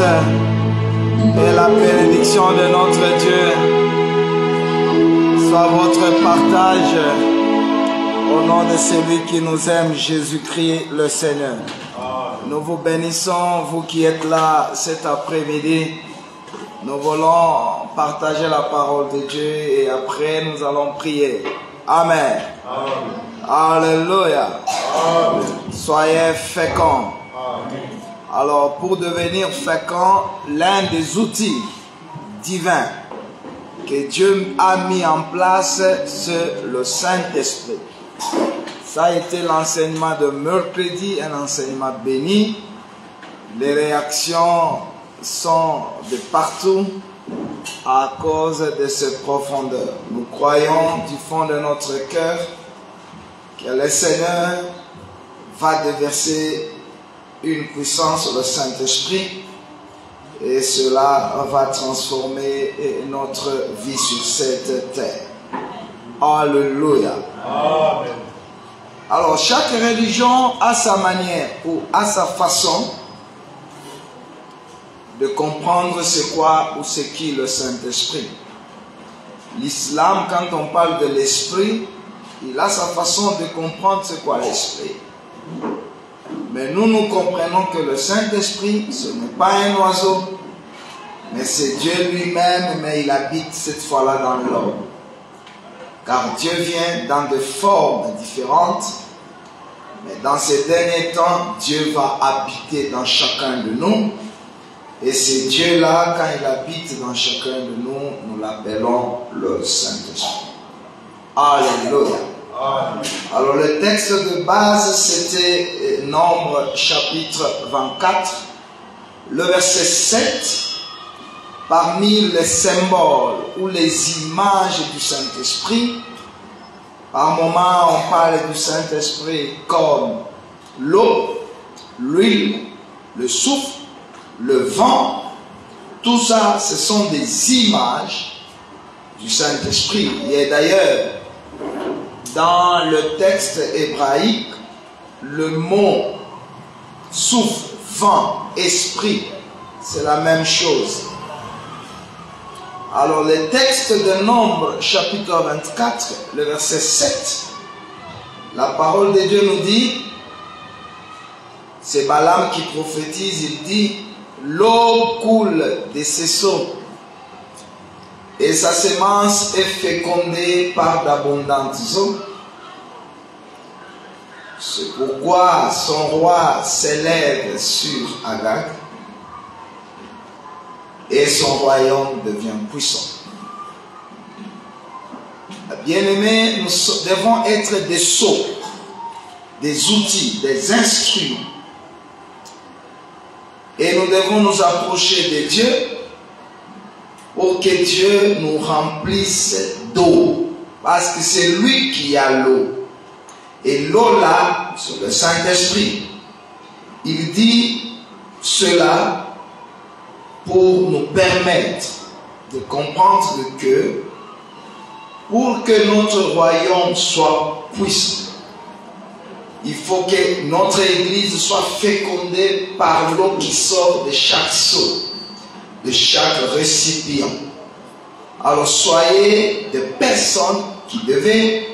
et la bénédiction de notre Dieu soit votre partage au nom de celui qui nous aime, Jésus-Christ le Seigneur. Nous vous bénissons, vous qui êtes là cet après-midi. Nous voulons partager la parole de Dieu et après nous allons prier. Amen. Alléluia. Soyez féconds. Alors, pour devenir fécond, l'un des outils divins que Dieu a mis en place, c'est le Saint-Esprit. Ça a été l'enseignement de mercredi, un enseignement béni. Les réactions sont de partout à cause de cette profondeur. Nous croyons du fond de notre cœur que le Seigneur va déverser une puissance sur le Saint-Esprit et cela va transformer notre vie sur cette terre. Alléluia. Amen. Alors, chaque religion a sa manière ou a sa façon de comprendre c'est quoi ou c'est qui le Saint-Esprit. L'islam, quand on parle de l'esprit, il a sa façon de comprendre c'est quoi l'esprit. Mais nous comprenons que le Saint-Esprit, ce n'est pas un oiseau, mais c'est Dieu lui-même, mais il habite cette fois-là dans l'homme. Car Dieu vient dans des formes différentes, mais dans ces derniers temps, Dieu va habiter dans chacun de nous. Et ce Dieu-là, quand il habite dans chacun de nous, nous l'appelons le Saint-Esprit. Alléluia. Alors le texte de base, c'était Nombre chapitre 24, le verset 7. Parmi les symboles ou les images du Saint-Esprit, par moment on parle du Saint-Esprit comme l'eau, l'huile, le souffle, le vent. Tout ça, ce sont des images du Saint-Esprit. Et d'ailleurs, dans le texte hébraïque, le mot souffle, vent, esprit, c'est la même chose. Alors, le texte de Nombre, chapitre 24, le verset 7, la parole de Dieu nous dit, c'est Balaam qui prophétise, il dit, l'eau coule de ses seaux et sa semence est fécondée par d'abondantes eaux. C'est pourquoi son roi s'élève sur Agag et son royaume devient puissant. Bien-aimés, nous devons être des sceaux, des outils, des instruments. Et nous devons nous approcher de Dieu pour que Dieu nous remplisse d'eau. Parce que c'est lui qui a l'eau. Et l'eau là, c'est le Saint-Esprit. Il dit cela pour nous permettre de comprendre que pour que notre royaume soit puissant, il faut que notre église soit fécondée par l'eau qui sort de chaque seau, de chaque récipient. Alors soyez des personnes qui devaient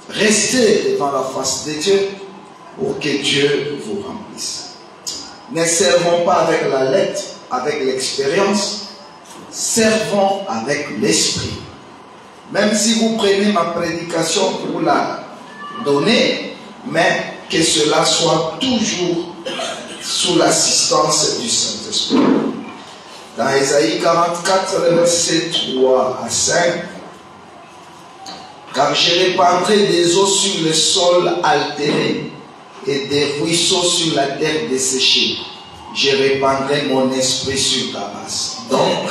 rester devant la face de Dieu pour que Dieu vous remplisse. Ne servons pas avec la lettre, avec l'expérience, servons avec l'esprit. Même si vous prenez ma prédication pour la donner, mais que cela soit toujours sous l'assistance du Saint-Esprit. Dans Ésaïe 44, le verset 3 à 5, car je répandrai des eaux sur le sol altéré et des ruisseaux sur la terre desséchée. Je répandrai mon esprit sur ta race. Donc,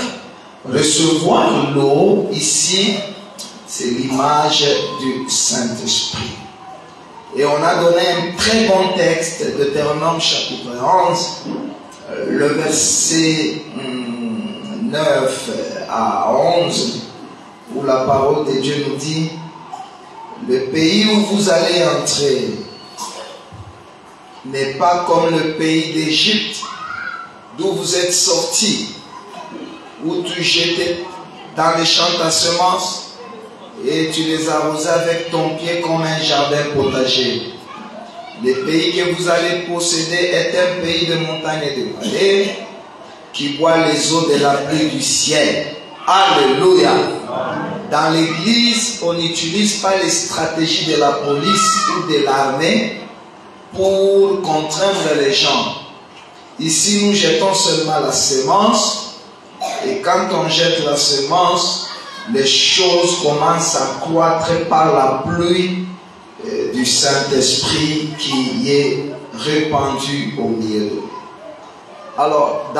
recevoir l'eau ici, c'est l'image du Saint-Esprit. Et on a donné un très bon texte, Deutéronome chapitre 11, le verset 9 à 11, où la parole de Dieu nous dit, le pays où vous allez entrer n'est pas comme le pays d'Égypte, d'où vous êtes sortis, où tu jetais dans les champs ta semence et tu les arrosais avec ton pied comme un jardin potager. Le pays que vous allez posséder est un pays de montagnes et de vallées qui boit les eaux de la pluie du ciel. Alléluia. Dans l'église, on n'utilise pas les stratégies de la police ou de l'armée pour contraindre les gens. Ici, nous jetons seulement la semence et quand on jette la semence, les choses commencent à croître par la pluie du Saint-Esprit qui est répandu au milieu d'eux. Alors,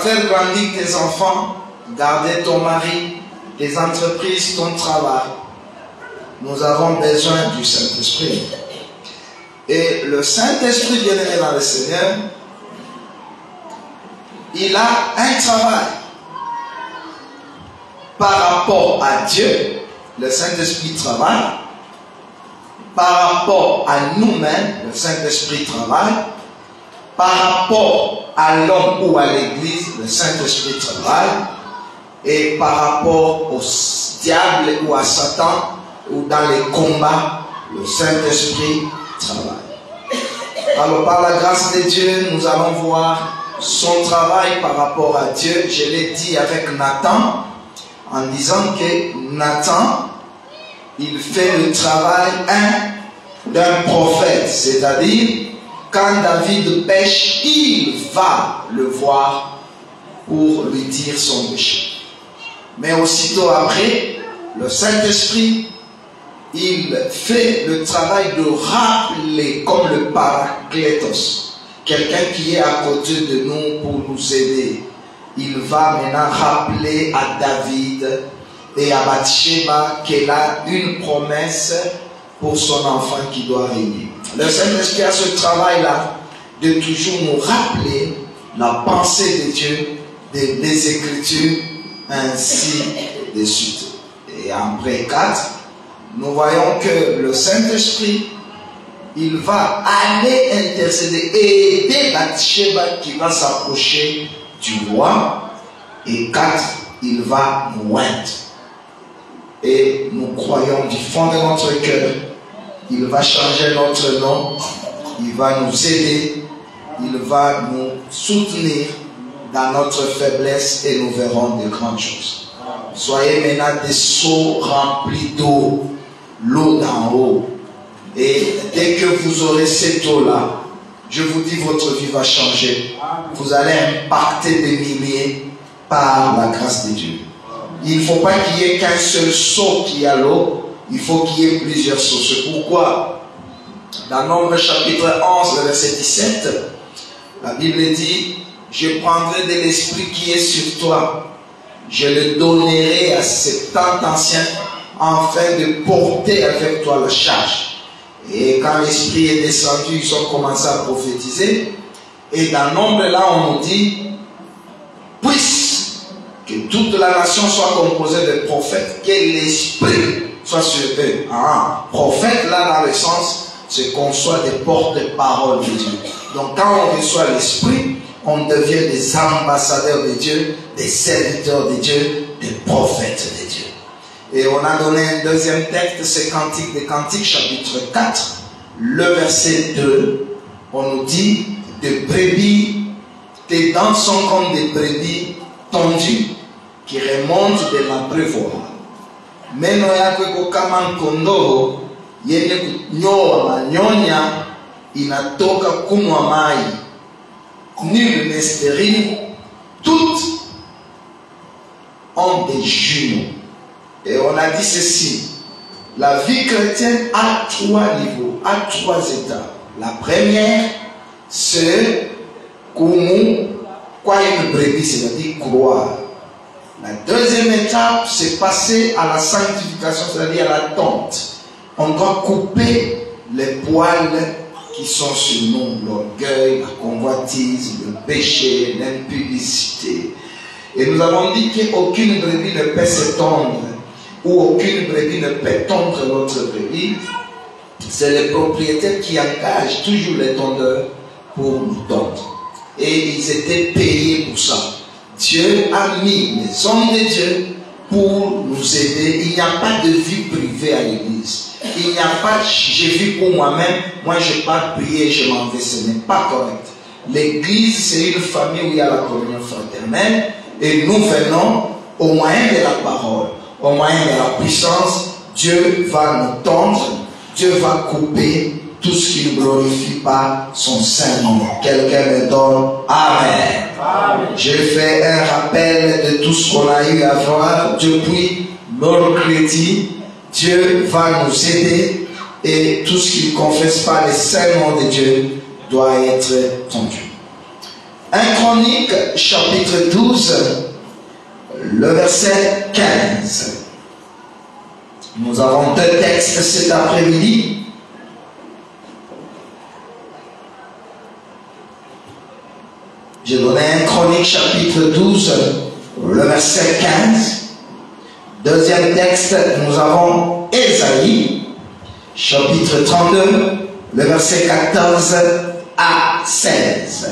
faire grandir tes enfants, garder ton mari, tes entreprises, ton travail, nous avons besoin du Saint-Esprit. Et le Saint-Esprit bien-aimé dans le Seigneur, il a un travail par rapport à Dieu. Le Saint-Esprit travaille. Par rapport à nous-mêmes, le Saint-Esprit travaille. Par rapport à l'homme ou à l'église, le Saint-Esprit travaille. Et par rapport au diable ou à Satan, ou dans les combats, le Saint-Esprit travaille. Alors par la grâce de Dieu, nous allons voir son travail par rapport à Dieu. Je l'ai dit avec Nathan, en disant que Nathan, il fait le travail d'un prophète, c'est-à-dire quand David pêche, il va le voir pour lui dire son péché. Mais aussitôt après, le Saint-Esprit, il fait le travail de rappeler, comme le Paraclétos, quelqu'un qui est à côté de nous pour nous aider. Il va maintenant rappeler à David et à Bathsheba qu'elle a une promesse pour son enfant qui doit régner. Le Saint-Esprit a ce travail-là de toujours nous rappeler la pensée de Dieu, des Écritures, ainsi de suite. Et après 4, nous voyons que le Saint-Esprit, il va aller intercéder et aider Bathsheba qui va s'approcher du roi. Et 4, il va nous oindre. Et nous croyons du fond de notre cœur, il va changer notre nom, il va nous aider, il va nous soutenir dans notre faiblesse et nous verrons de grandes choses. Soyez maintenant des seaux remplis d'eau, l'eau d'en haut. Et dès que vous aurez cette eau-là, je vous dis, votre vie va changer. Vous allez impacter des milliers par la grâce de Dieu. Il ne faut pas qu'il y ait qu'un seul seau qui a l'eau, il faut qu'il y ait plusieurs seaux. C'est pourquoi, dans Nombre chapitre 11, verset 17, la Bible dit, je prendrai de l'esprit qui est sur toi, je le donnerai à 70 anciens, afin de porter avec toi la charge. Et quand l'esprit est descendu, ils ont commencé à prophétiser. Et dans Nombre là, on nous dit, puisse que toute la nation soit composée de prophètes, que l'esprit soit sur eux. Prophète là, dans le sens, c'est qu'on soit des porte-paroles de Dieu. Donc quand on reçoit l'esprit, on devient des ambassadeurs de Dieu, des serviteurs de Dieu, des prophètes de Dieu. Et on a donné un deuxième texte, c'est Cantique des Cantiques, chapitre 4, le verset 2. On nous dit, de brebis, tes dents sont comme des brebis tondues, qui remontent de l'abreuvoir. Meno yako iko kama kondoo yenye kunyoa manyonya inatoka kunywa maji. Nul n'est stérile, toutes ont des jumeaux. Et on a dit ceci, la vie chrétienne a 3 niveaux, a 3 étapes. La première, c'est kumu kwa une brebis, c'est-à-dire croire. La deuxième étape, c'est passer à la sanctification, c'est-à-dire à la tonte. On doit couper les poils qui sont sur nous, l'orgueil, la convoitise, le péché, l'impudicité. Et nous avons dit qu'aucune brebis ne peut se tondre, ou aucune brebis ne peut tondre notre brebis. C'est le propriétaire qui engage toujours les tondeurs pour nous tondre. et ils étaient payés pour ça. Dieu a mis les hommes de Dieu pour nous aider. Il n'y a pas de vie privée à l'église. Il n'y a pas, j'ai vu pour moi-même, moi je pars prier, je m'en vais, ce n'est pas correct. L'église, c'est une famille où il y a la communion fraternelle et nous venons au moyen de la parole, au moyen de la puissance. Dieu va nous tendre, Dieu va couper tout ce qui ne glorifie pas son Saint-Nom. Quelqu'un me donne Amen. Amen. Je fais un rappel de tout ce qu'on a eu à voir depuis mercredi. Dieu va nous aider et tout ce qui ne confesse pas le Saint-Nom de Dieu doit être tendu. 1 Chronique, chapitre 12, le verset 15. Nous avons deux textes cet après-midi. J'ai donné 1 Chronique, chapitre 12, le verset 15. Deuxième texte, nous avons Ésaïe, chapitre 32, le verset 14 à 16.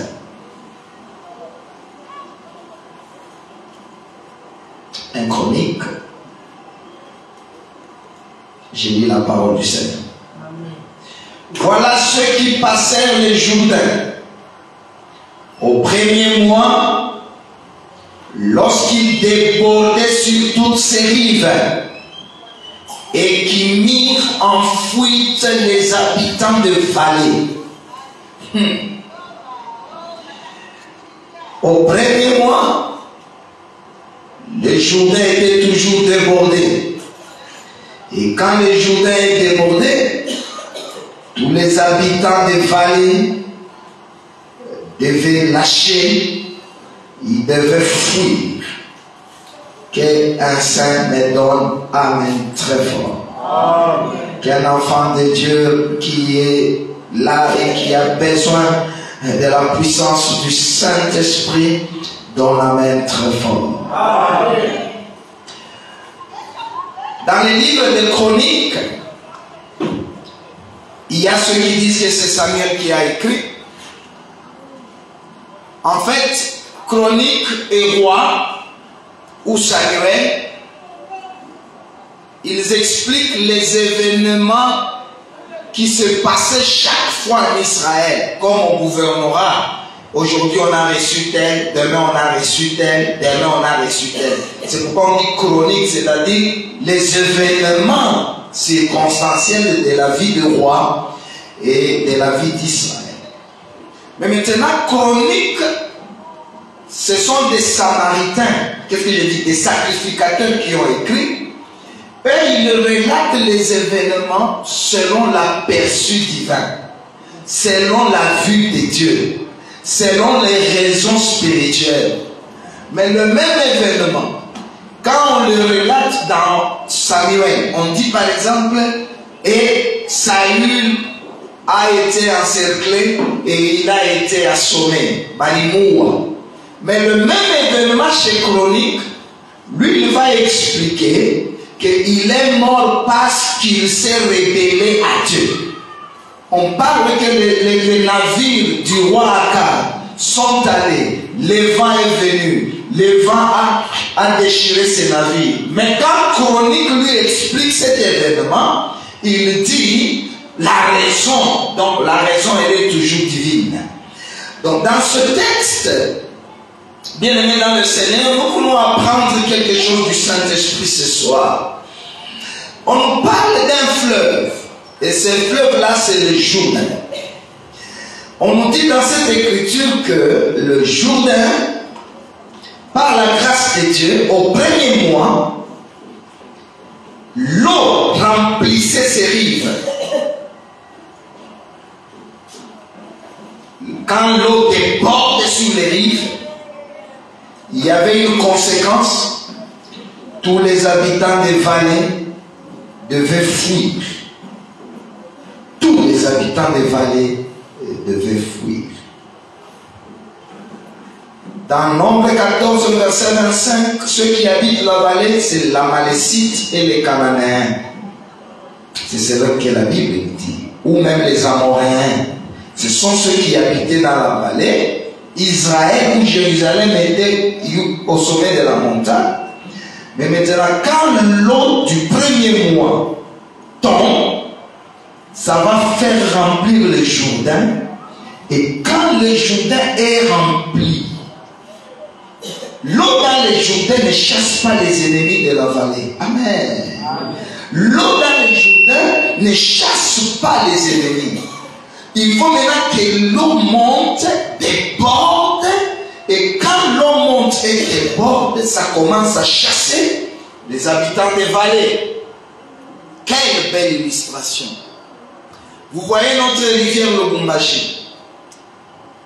Un Chronique. J'ai lu la parole du Seigneur. Amen. Voilà ceux qui passèrent les Jourdain au premier mois, lorsqu'il débordait sur toutes ses rives, et qui mirent en fuite les habitants de vallée. Au premier mois, les Jourdain étaient toujours débordés. Et quand les Jourdain est débordé, tous les habitants des vallées devaient lâcher, ils devaient fuir. Qu'un saint me donne Amen très fort. Amen. Qu'un enfant de Dieu qui est là et qui a besoin de la puissance du Saint-Esprit donne Amen très fort. Amen. Dans les livres de Chroniques, il y a ceux qui disent que c'est Samuel qui a écrit. En fait, Chronique et Roi ou Samuel, ils expliquent les événements qui se passaient chaque fois en Israël, comme au gouvernorat. Aujourd'hui on a reçu tel, demain on a reçu tel, demain on a reçu tel. C'est pourquoi on dit chronique, c'est-à-dire les événements circonstanciels de la vie du roi et de la vie d'Israël. Mais maintenant, chronique, ce sont des Samaritains, qu'est-ce que je dis, des sacrificateurs qui ont écrit. Et ils relatent les événements selon l'aperçu divin, selon la vue de Dieu, selon les raisons spirituelles. Mais le même événement, quand on le relate dans Samuel, on dit par exemple, et Saül a été encerclé et il a été assommé. Mais le même événement chez Chronique, lui, il va expliquer qu'il est mort parce qu'il s'est rébellé à Dieu. On parle que les navires du roi Akab sont allés, le vent est venu, le vent a déchiré ces navires. Mais quand Chronique lui explique cet événement, il dit la raison. Donc la raison, elle est toujours divine. Donc dans ce texte, bien aimé dans le Seigneur, nous voulons apprendre quelque chose du Saint-Esprit ce soir. On nous parle d'un fleuve. Et ce fleuve-là, c'est le Jourdain. On nous dit dans cette écriture que le Jourdain, par la grâce de Dieu, au premier mois, l'eau remplissait ses rives. Quand l'eau déborde sur les rives, il y avait une conséquence. Tous les habitants des vallées devaient fuir. Tous les habitants des vallées devaient fuir. Dans Nombre 14, verset 25, ceux qui habitent la vallée, c'est l'Amalécite et les Cananéens. C'est ce que la Bible dit. Ou même les Amoréens. Ce sont ceux qui habitaient dans la vallée. Israël ou Jérusalem était au sommet de la montagne. Mais maintenant, quand l'eau du premier mois tombe, ça va faire remplir le Jourdain. Et quand le Jourdain est rempli, l'eau dans le Jourdain ne chasse pas les ennemis de la vallée. Amen. L'eau dans le Jourdain ne chasse pas les ennemis. Il faut maintenant que l'eau monte, déborde. Et quand l'eau monte et déborde, ça commence à chasser les habitants des vallées. Quelle belle illustration. Vous voyez notre rivière Lubumbashi.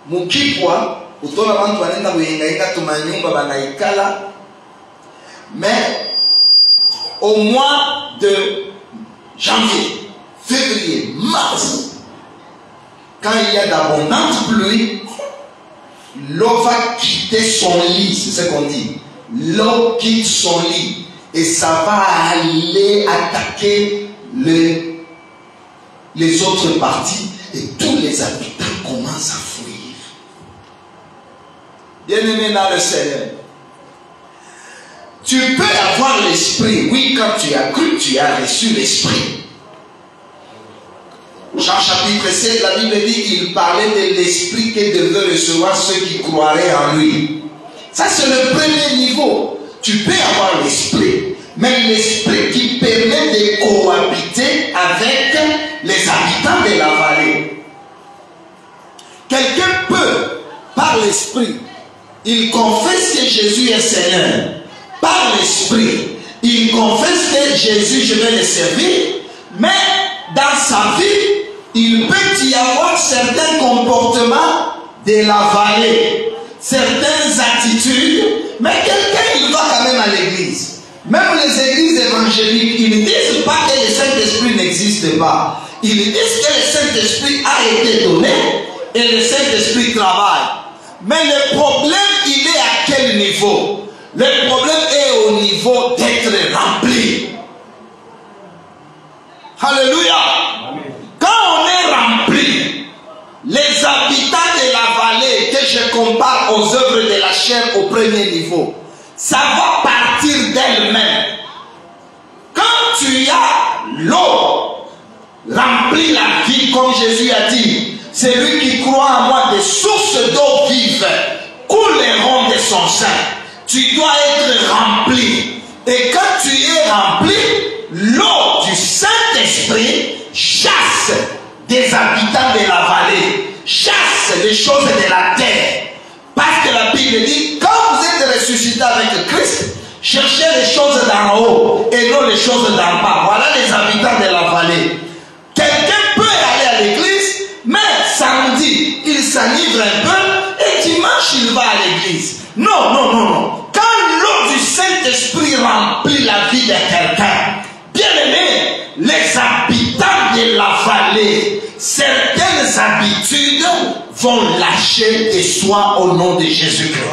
Mukipwa, utola bantu wanenda kuyengaika tumanyumba banaikala. Mais au mois de janvier, février, mars, quand il y a d'abondantes pluies, l'eau va quitter son lit, c'est ce qu'on dit. L'eau quitte son lit et ça va aller attaquer les autres parties et tous les habitants commencent à fuir. Bien-aimé dans le Seigneur, tu peux avoir l'esprit, oui, quand tu as cru, tu as reçu l'esprit. Jean chapitre 7, la Bible dit qu'il parlait de l'esprit que devaient recevoir ceux qui croiraient en lui. Ça, c'est le premier niveau. Tu peux avoir l'esprit, mais l'esprit qui permet de cohabiter avec les habitants de la vallée. Quelqu'un peut, par l'esprit, il confesse que Jésus est Seigneur. Par l'esprit, il confesse que Jésus, je vais le servir, mais dans sa vie, il peut y avoir certains comportements de la vallée, certaines attitudes, mais quelqu'un, il va quand même à l'église. Même les églises évangéliques, ils ne disent pas que le Saint-Esprit n'existe pas. Ils disent que le Saint-Esprit a été donné et le Saint-Esprit travaille. Mais le problème, il est à quel niveau? Le problème est au niveau d'être rempli. Alléluia. Quand on est rempli, les habitants de la vallée, que je compare aux œuvres de la chair au premier niveau, ça va partir d'elle-même. Quand tu as l'eau, remplit la vie, comme Jésus a dit, celui qui croit en moi, des sources d'eau vive couleront de son sein. Tu dois être rempli. Et quand tu es rempli, l'eau du Saint-Esprit chasse des habitants de la vallée, chasse les choses de la terre. Parce que la Bible dit, quand vous êtes ressuscité avec Christ, cherchez les choses d'en haut et non les choses d'en bas. Voilà les habitants de la vallée. Quelqu'un peut aller à l'église, mais samedi, il s'enivre un peu et dimanche, il va à l'église. Non, non, non, non. Quand l'eau du Saint-Esprit remplit la vie de quelqu'un, bien aimé, les habitants de la vallée, certaines habitudes vont lâcher de soi au nom de Jésus-Christ.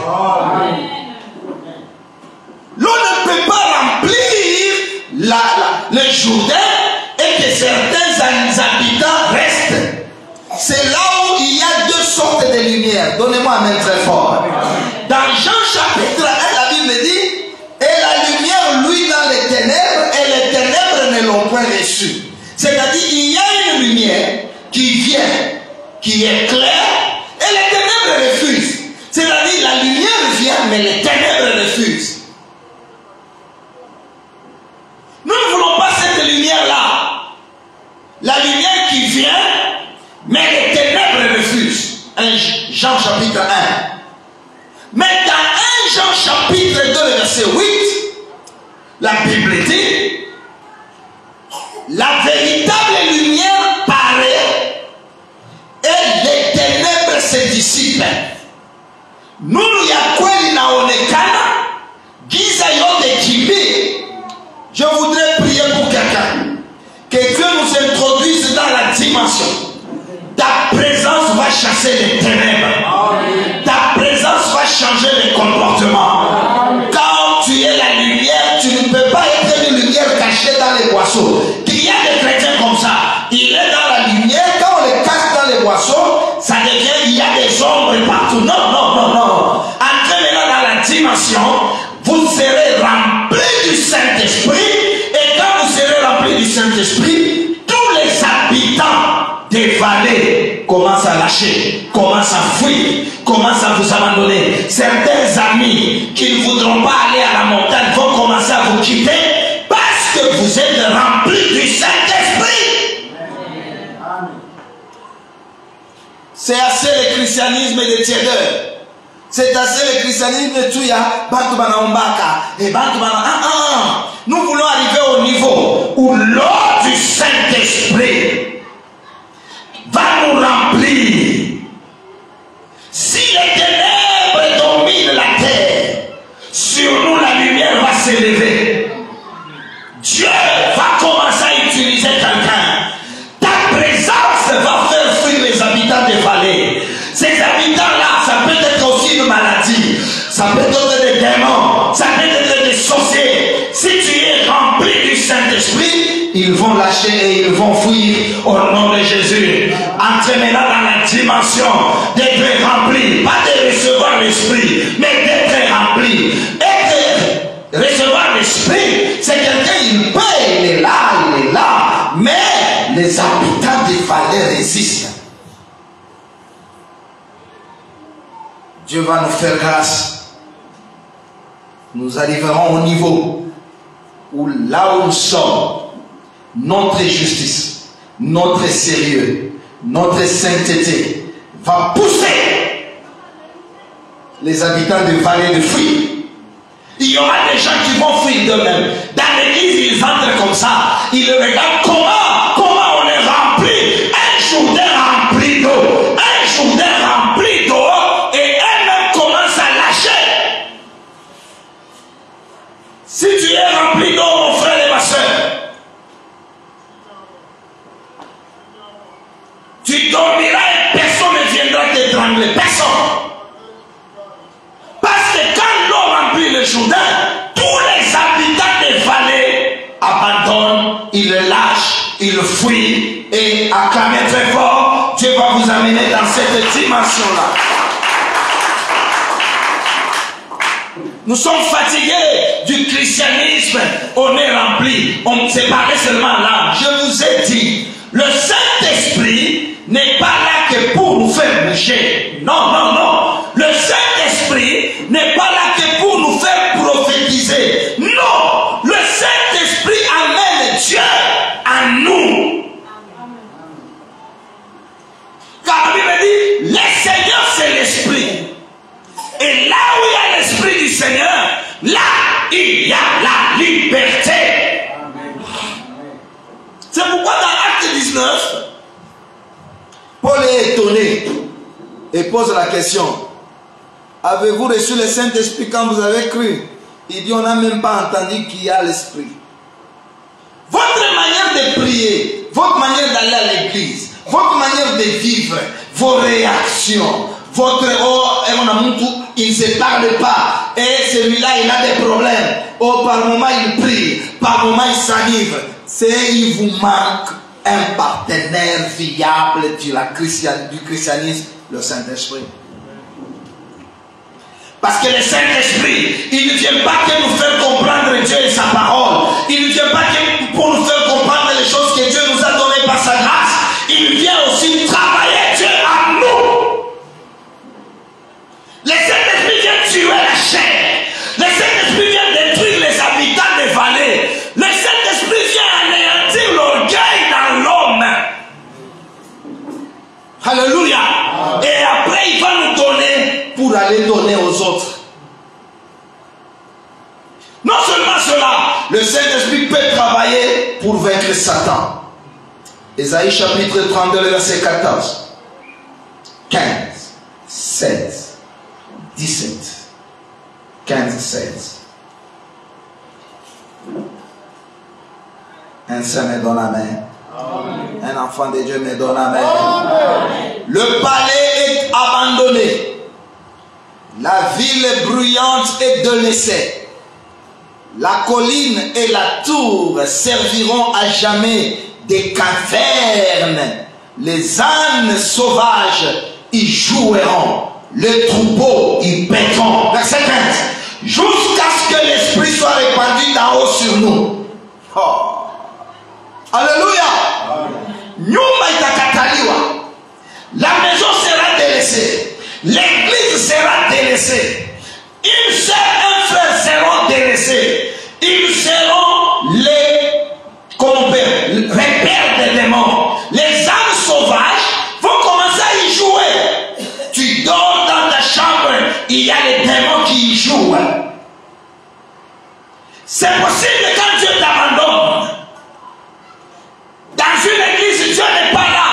L'eau ne peut pas remplir le Jourdain et que certains habitants restent. C'est là où il y a deux sortes de lumière. Donnez-moi un main très fort. Dans Jean chapitre 1, la Bible dit, et la lumière luit dans les ténèbres, et les ténèbres ne l'ont point reçue. C'est-à-dire qu'il y a une lumière qui vient, qui est claire, et les ténèbres refusent. C'est-à-dire la lumière vient, mais les ténèbres refusent. Nous ne voulons pas cette lumière-là. La lumière qui vient, mais les ténèbres refusent. Jean chapitre 1. Mais dans 1 Jean chapitre 2, verset 8, la Bible dit, la véritable lumière paraît et les ténèbres se dissipent. Nuru ya kweli inaonekana, giza yote kimbie. Je voudrais prier pour quelqu'un. Que Dieu nous introduise dans la dimension. Ta présence va chasser les ténèbres. Ta présence va changer les comportements. Quand tu es la lumière, tu ne peux pas être une lumière vous serez remplis du Saint-Esprit. Et quand vous serez remplis du Saint-Esprit, tous les habitants des vallées commencent à lâcher, commencent à fuir, commencent à vous abandonner. Certains amis qui ne voudront pas aller à la montagne vont commencer à vous quitter parce que vous êtes remplis du Saint-Esprit. C'est assez le christianisme de tièdeur. C'est assez le christianisme de Tuya, Bantubana Ombaka, et Bantubana. Nous voulons arriver au niveau où l'eau du Saint-Esprit va nous remplir. Si les ténèbres dominent la terre, sur nous la lumière va s'élever. Dieu va commencer à utiliser quelqu'un. Ta présence va faire fuir les habitants des vallées. Ces habitants-là, ça peut être aussi une maladie, ça peut être des démons, ça peut être des sorciers. Si tu es rempli du Saint-Esprit, ils vont lâcher et ils vont fuir au nom de Jésus. Entrez maintenant dans la dimension d'être rempli, pas de recevoir l'Esprit, mais d'être rempli. Recevoir l'Esprit, c'est quelqu'un, il peut, il est là, mais les habitants des vallées résistent. Dieu va nous faire grâce. Nous arriverons au niveau où là où nous sommes, notre justice, notre sérieux, notre sainteté va pousser les habitants des vallées de fuir. Il y aura des gens qui vont fuir d'eux-mêmes. Dans l'église, ils entrent comme ça. Ils regardent comment on est rempli. Un Jourdain rempli d'eau. Un Jourdain rempli d'eau. Et eux-mêmes commencent à lâcher. Si tu es rempli d'eau, mon frère et ma soeur, tu dormiras et personne ne viendra t'étrangler. Personne. Parce que quand l'eau remplit le Jourdain, tous les habitants des vallées abandonnent, ils lâchent, ils fuient et acclamez très fort. Dieu va vous amener dans cette dimension-là. Nous sommes fatigués du christianisme, on est rempli, on s'est parlé seulement là. Je vous ai dit, le Saint-Esprit n'est pas là que pour nous faire bouger. Non, non, non. Le Saint-Esprit n'est pas là que pour nous faire prophétiser. Non. Le Saint-Esprit amène Dieu à nous. Car la Bible dit, le Seigneur c'est l'Esprit. Et là où il y a l'Esprit du Seigneur, là il y a la liberté. C'est pourquoi dans Acte 19, Paul est étonné et pose la question: avez-vous reçu le Saint-Esprit quand vous avez cru? Il dit: on n'a même pas entendu qu'il y a l'Esprit. Votre manière de prier, votre manière d'aller à l'église, votre manière de vivre, vos réactions, votre il ne se parle pas. Et celui-là, il a des problèmes. Oh, par moment, il prie. Par moment, il s'anime. Il vous manque un partenaire viable du christianisme, le Saint-Esprit. Parce que le Saint-Esprit, il ne vient pas que nous faire comprendre Dieu et sa parole. Il ne vient pas que pour nous faire comprendre les choses que Dieu nous a données par sa grâce. Il vient aussi travailler Dieu à nous. Le Saint-Esprit vient tuer la chair. Le Saint-Esprit vient détruire les habitants des vallées. Le Saint-Esprit vient anéantir l'orgueil dans l'homme. Alléluia. Et après, il va nous donner pour aller donner aux autres. Non seulement cela, le Saint-Esprit peut travailler pour vaincre Satan. Ésaïe chapitre 32, verset 14, 15, 16, 17, 15, 16. Un saint me donne la main. Amen. Un enfant de Dieu me donne la main. Amen. Le palais est abandonné. La ville bruyante est délaissée. La colline et la tour serviront à jamais des cavernes. Les ânes sauvages y joueront. Les troupeaux y paîtront. Verset 15. jusqu'à ce que l'Esprit soit répandu d'en haut sur nous. Oh. Alléluia. Nyumba itakataliwa. La maison sera délaissée. L'église sera délaissée. Une sœur, un frère seront délaissés. Ils seront les repères des démons. Les âmes sauvages vont commencer à y jouer. Tu dors dans ta chambre, il y a les démons qui y jouent. C'est possible que quand Dieu t'abandonne, dans une église, Dieu n'est pas là.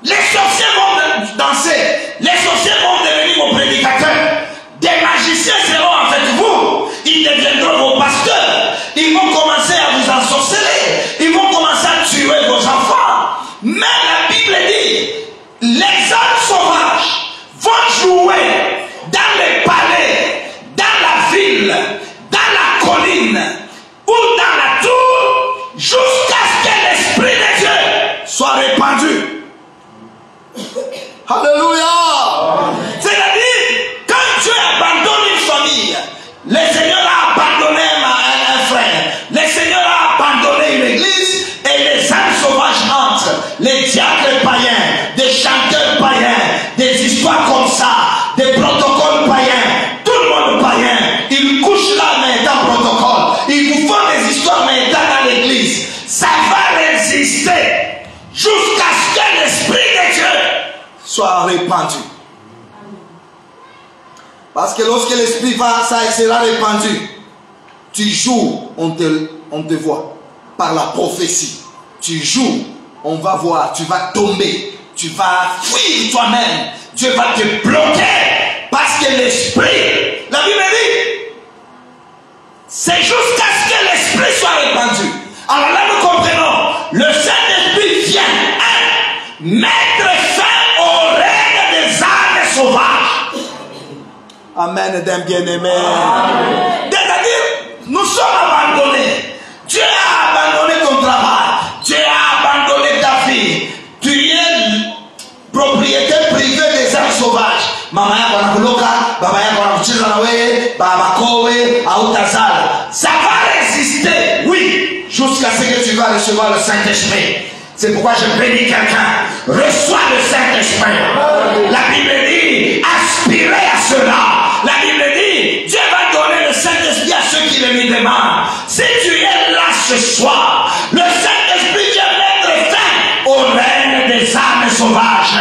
Les sorciers vont danser, les sorciers vont devenir vos prédicateurs, des magiciens seront avec vous, ils deviendront vos pasteurs, ils vont commencer à vous ensorceler, ils vont commencer à tuer vos enfants. Mais la Bible dit, les âmes sauvages vont jouer dans les palais, dans la ville, dans la colline ou dans la tour, jusqu'à ce que l'Esprit de Dieu soit répandu. Alléluia. C'est-à-dire, quand Dieu abandonne une famille, le Seigneur a abandonné un frère, le Seigneur a abandonné une église, et les âmes sauvages entrent, les diacres païens, des chanteurs païens, des histoires comme ça, des protocoles païens, tout le monde païen, ils couchent là mais étant protocole, ils vous font des histoires mais étant dans l'église. Ça va résister jusqu'à ce que l'Esprit de Dieu soit répandu. Parce que lorsque l'Esprit va, ça sera répandu. Tu joues, on te voit. Par la prophétie. Tu joues, on va voir, tu vas tomber. Tu vas fuir toi-même. Dieu va te bloquer. Parce que l'Esprit, la Bible dit, c'est jusqu'à ce que l'Esprit soit répandu. Alors là, nous comprenons, le Saint-Esprit vient, mettre fin au règne des âmes sauvages. Amen, d'un bien-aimé. C'est-à-dire, nous sommes abandonnés. Dieu a abandonné ton travail. Dieu a abandonné ta vie. Tu es propriétaire privée des âmes sauvages. Mama yako anakuloka, baba yako anakucheza na wewe, baba kowe, hautazala. Ça va résister, oui, jusqu'à ce que tu vas recevoir le Saint-Esprit. C'est pourquoi je bénis quelqu'un. Reçois le Saint-Esprit. La Bible dit, aspirez à cela. La Bible dit, Dieu va donner le Saint-Esprit à ceux qui le lui demandent. Si tu es là ce soir, le Saint-Esprit vient mettre fin au règne des âmes sauvages.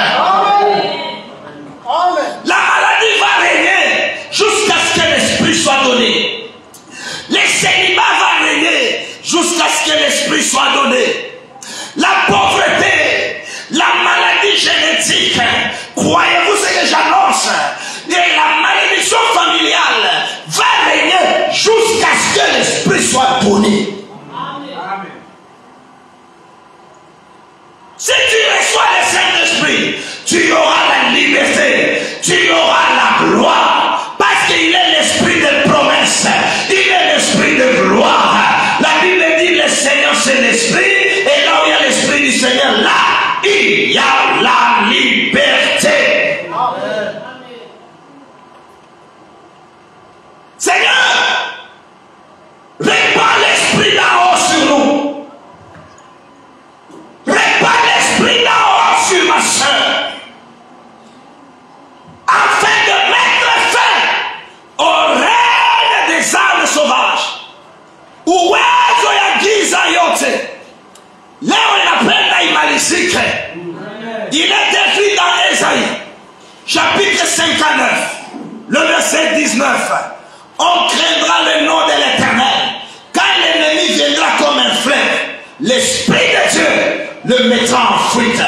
La maladie va régner jusqu'à ce que l'Esprit soit donné. Les célibats vont régner jusqu'à ce que l'Esprit soit donné. La pauvreté, la maladie génétique, croyez-vous ce que j'annonce? Et la malédiction familiale va régner jusqu'à ce que l'Esprit soit donné. Amen. Si tu reçois le Saint-Esprit, tu auras la liberté, tu auras la gloire, parce qu'il est l'Esprit de promesse, il est l'Esprit de gloire. La Bible dit le Seigneur c'est l'Esprit, et là où il y a l'Esprit du Seigneur, là, il y a la liberté. Amen. Seigneur, répands l'Esprit d'en haut sur nous. Répands l'Esprit d'en haut sur ma soeur. Afin de mettre fin au règne des âmes sauvages. Uwezo ya giza yote. Leo inapenda imalizike. Il est décrit dans Ésaïe, chapitre 59, le verset 19. On craindra le nom de l'Éternel. Quand l'ennemi viendra comme un fleuve, l'Esprit de Dieu le mettra en fuite.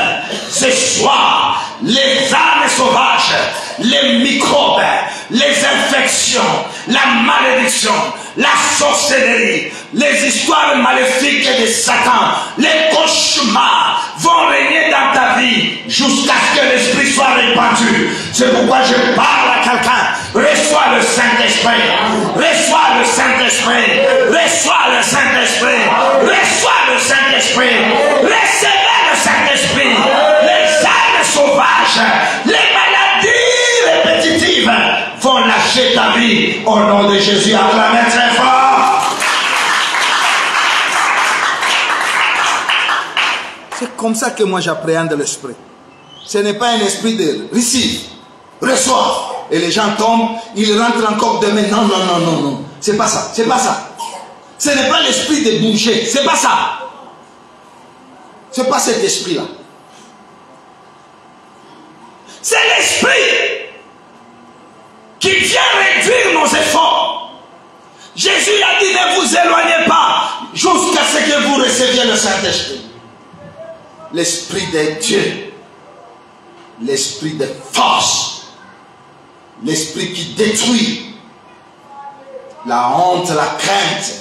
Ce soir, les âmes sauvages, les microbes, les infections, la malédiction, la sorcellerie, les histoires maléfiques de Satan, les cauchemars vont régner dans ta vie jusqu'à ce que l'Esprit soit répandu. C'est pourquoi je parle à quelqu'un. Reçois le Saint-Esprit. Reçois le Saint-Esprit. Reçois le Saint-Esprit. Reçois le Saint-Esprit. Recevez le Saint-Esprit. Les âmes sauvages, les maladies répétitives changer ta vie. Au nom de Jésus, acclamez très fort. C'est comme ça que moi j'appréhende l'esprit. Ce n'est pas un esprit de receive, reçois. Et les gens tombent, ils rentrent encore demain. Non, non, non, non, non. C'est pas ça, c'est pas ça. Ce n'est pas l'esprit de bouger, c'est pas ça. C'est pas cet esprit-là. C'est l'esprit qui vient réduire nos efforts. Jésus a dit ne vous éloignez pas jusqu'à ce que vous receviez le Saint-Esprit. L'esprit de Dieu, l'esprit de force, l'esprit qui détruit, la honte, la crainte.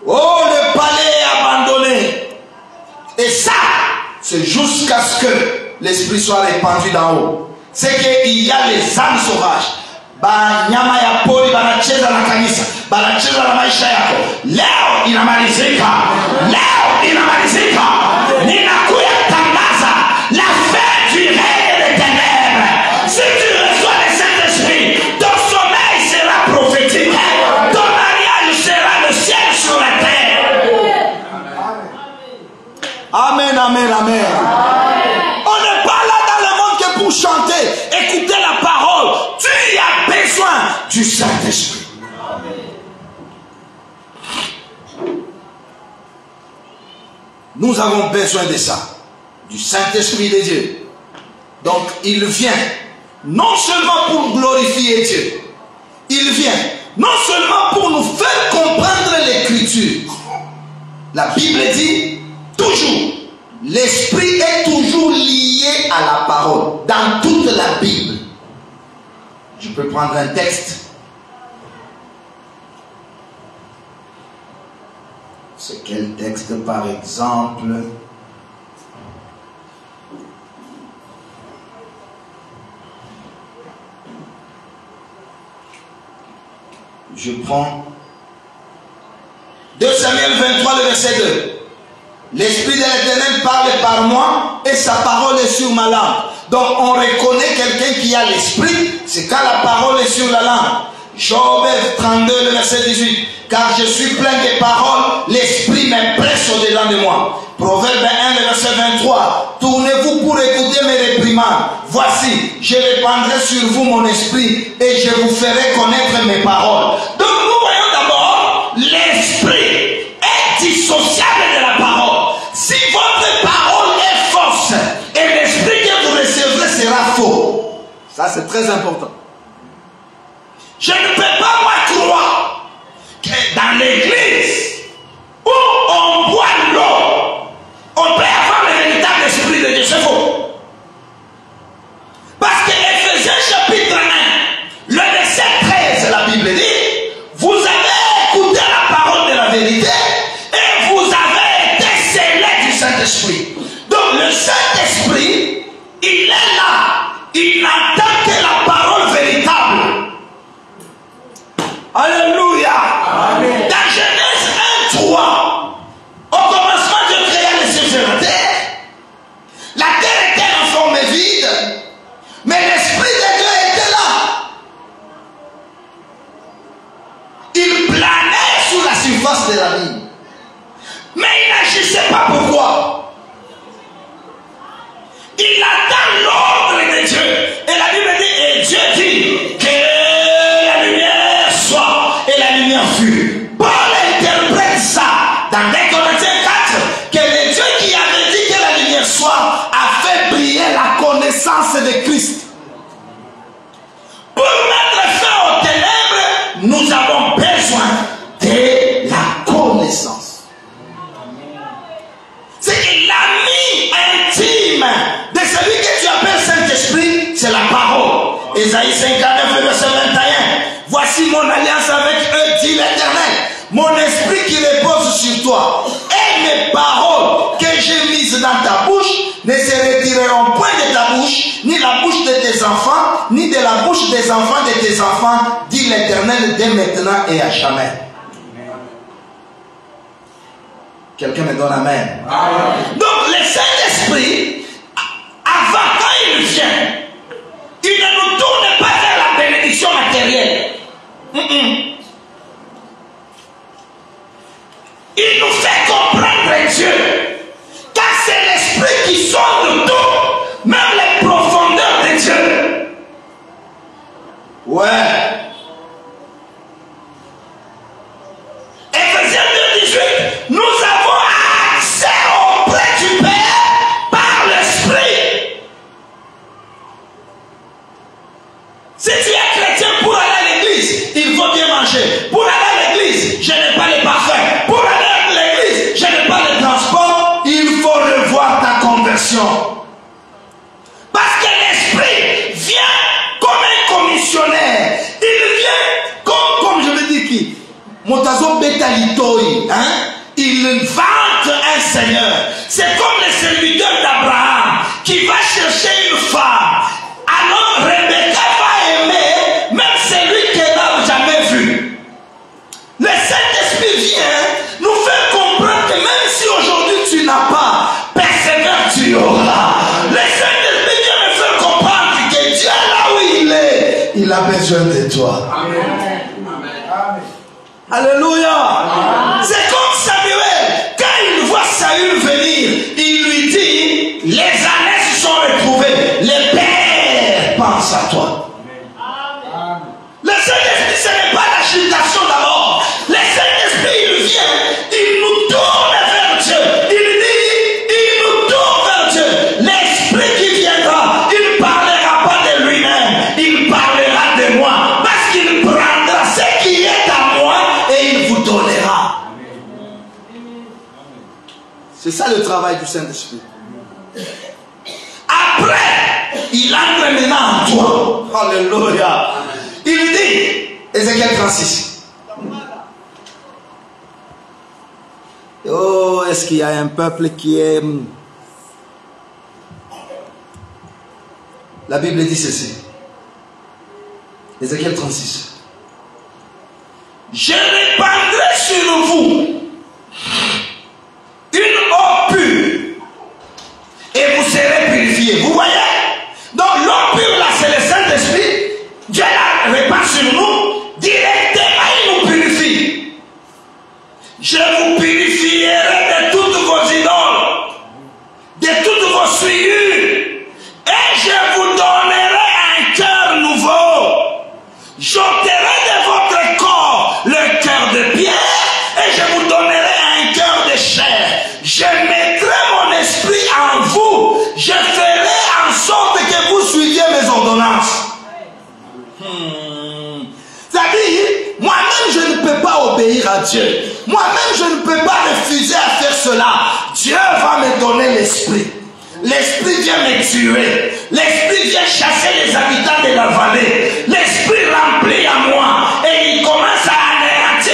Oh, le palais est abandonné. Et ça, c'est jusqu'à ce que l'esprit soit répandu d'en haut. C'est qu'il y a les âmes sauvages. Banyama ya pori banacheza na kanisa, banacheza na maisha yako. Leo inamalizika. Leo inamalizika. Ninakuya tangaza la fin du règne des ténèbres. Si tu reçois le Saint-Esprit, ton sommeil sera prophétique. Ton mariage sera le ciel sur la terre. Amen, amen, amen. On n'est pas là dans le monde que pour chanter, écouter la parole. Tu as besoin du Saint-Esprit. Nous avons besoin de ça, du Saint-Esprit de Dieu. Donc il vient non seulement pour glorifier Dieu, il vient non seulement pour nous faire comprendre l'Écriture. La Bible dit toujours, l'Esprit est toujours lié à la parole, dans toute la Bible. Je peux prendre un texte. C'est quel texte par exemple? Je prends 2 Samuel 23, le verset 2. L'Esprit de l'Éternel parle par moi et sa parole est sur ma langue. Donc on reconnaît quelqu'un qui a l'Esprit, c'est quand la parole est sur la langue. Job 32, le verset 18. Car je suis plein de paroles, l'Esprit m'impresse au-dedans de moi. Proverbe 1, le verset 23. Tournez-vous pour écouter mes réprimandes. Voici, je répandrai sur vous mon esprit et je vous ferai connaître mes paroles. Donc nous voyons d'abord, l'Esprit est dissociable de la parole. Si votre parole est fausse et l'Esprit que vous recevrez sera faux. Ça c'est très important. Je ne peux pas moi croire que dans l'église où on boit l'eau, on peut avoir le véritable esprit de Dieu. C'est faux. Parce que Éphésiens chapitre 1, le verset 13, la Bible dit, vous avez écouté la parole de la vérité et vous avez été scellés du Saint-Esprit. Donc le Saint-Esprit, il est là. Il n'entend que la parole véritable. Alléluia. Amen. Dans Genèse 1, 3, au commencement Dieu créa les cieux et la terre. La terre était en forme vide, mais l'Esprit de Dieu était là. Il planait sur la surface de la vie. Mais il n'agissait pas. Pourquoi? Il attend l'ordre de Dieu. Et la Bible dit, et Dieu dit que la lumière soit, et la lumière fut. Paul interprète ça dans 2 Corinthiens 4, que le Dieu qui avait dit que la lumière soit a fait briller la connaissance de Christ. Pour mettre fin aux ténèbres, nous avons besoin de la connaissance. C'est que l'ami intime de celui que tu appelles Saint-Esprit, c'est la parole. Ésaïe 59, verset 21. Voici mon alliance avec eux, dit l'Éternel. Mon esprit qui repose sur toi. Et mes paroles que j'ai mises dans ta bouche ne se retireront point de ta bouche, ni la bouche de tes enfants, ni de la bouche des enfants de tes enfants, dit l'Éternel dès maintenant et à jamais. Quelqu'un me donne amen. Amen. Donc le Saint-Esprit, avant quand il vient, il ne nous tourne pas vers la bénédiction matérielle. Il nous fait comprendre Dieu. Car c'est l'Esprit qui sonde tout, même les profondeurs de Dieu. Ouais. Éphésiens 2:18, nous avons accès auprès du Père par l'Esprit. Si tu es chrétien, pour aller à l'église, il faut bien manger. Pour aller à l'église, je n'ai pas les parfums. Pour aller à l'église, je n'ai pas le transport. Il faut revoir ta conversion. Parce que l'Esprit vient comme un commissionnaire. Il vient comme je le dis qui Montazo Betalitoi, hein? Il vante un Seigneur. C'est comme le serviteur d'Abraham qui va chercher une femme. Alors Rebecca va aimer même celui qu'elle n'a jamais vu. Le Saint-Esprit vient nous faire comprendre que même si aujourd'hui tu n'as pas, persévère, tu auras. Le Saint-Esprit vient me faire comprendre que Dieu là où il est, il a besoin de toi. Amen. Alléluia. C'est comme Samuel. Quand il voit Saül venir, il lui dit, les années se sont retrouvées. Le Père pense à toi. Amen. Le Saint-Esprit, ce n'est pas l'agitation d'abord. Le Saint-Esprit, il vient, il nous tourne vers Dieu. Il nous tourne vers Dieu. L'Esprit qui viendra, il ne parlera pas de lui-même. Il parlera de moi. Parce qu'il prendra ce qui est à moi et il vous donnera. C'est ça le travail du Saint-Esprit. Après, il entre maintenant en toi. Alléluia. Il dit, Ézéchiel 36. Oh, est-ce qu'il y a un peuple qui aime? La Bible dit ceci. Ézéchiel 36. Je répandrai sur vous une eau pure et vous serez purifiés. Vous voyez? Donc l'eau pure là, c'est le Saint-Esprit. Dieu la répand sur nous. Directement, il nous purifie. Je vous purifierai de toutes vos idoles, de toutes vos souillures, et je vous donnerai un cœur nouveau. J'ôterai de votre corps le cœur de pierre et je vous donnerai un cœur de chair. Je mettrai mon esprit en vous. Je ferai en sorte que vous suiviez mes ordonnances. C'est-à-dire, moi-même je ne peux pas obéir à Dieu. Moi-même je ne peux pas refuser à faire cela. Dieu va me donner l'esprit. L'esprit vient me tuer. L'esprit vient chasser les habitants de la vallée. L'esprit remplit à moi. Et il commence à anéantir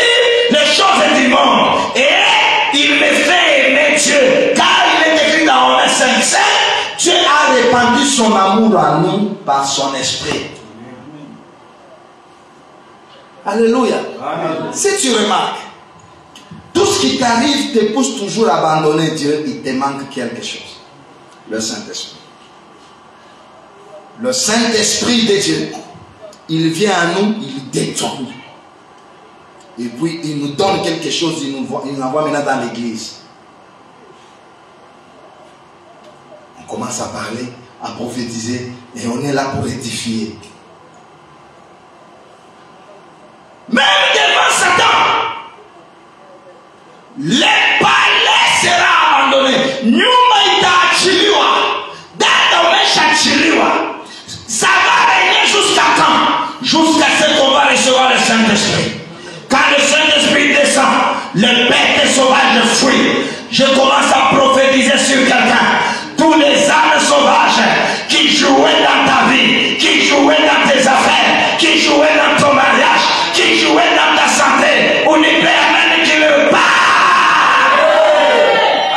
les choses du monde. Et il me fait aimer Dieu. Car il est écrit dans Romains 5:5, Dieu a répandu son amour en nous par son esprit. Alléluia. Amen. Si tu remarques, tout ce qui t'arrive te pousse toujours à abandonner Dieu, il te manque quelque chose. Le Saint-Esprit. Le Saint-Esprit de Dieu, il vient à nous, il détruit. Et puis il nous donne quelque chose, il nous envoie maintenant dans l'église. On commence à parler, à prophétiser, et on est là pour édifier. Même devant Satan, le palais sera abandonné. Nyumba itaachiliwa, dada umeshaachiliwa. Ça va régner jusqu'à quand? Jusqu'à ce qu'on va recevoir le Saint-Esprit. Quand le Saint-Esprit descend, le bête sauvage fuit. Je commence à prophétiser sur quelqu'un. Tous les âmes sauvages qui jouaient dans ta vie, qui jouaient dans tes affaires, qui jouaient dans ton mariage, qui jouaient dans ta santé, on y permet qu'il le parle.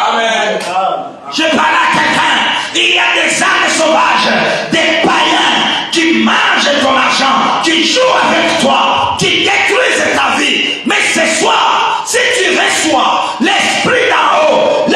Amen. Je parle à quelqu'un. Il y a des âmes sauvages, des païens qui mangent ton argent, qui jouent avec toi, qui détruisent ta vie. Mais ce soir, si tu reçois l'esprit d'en haut,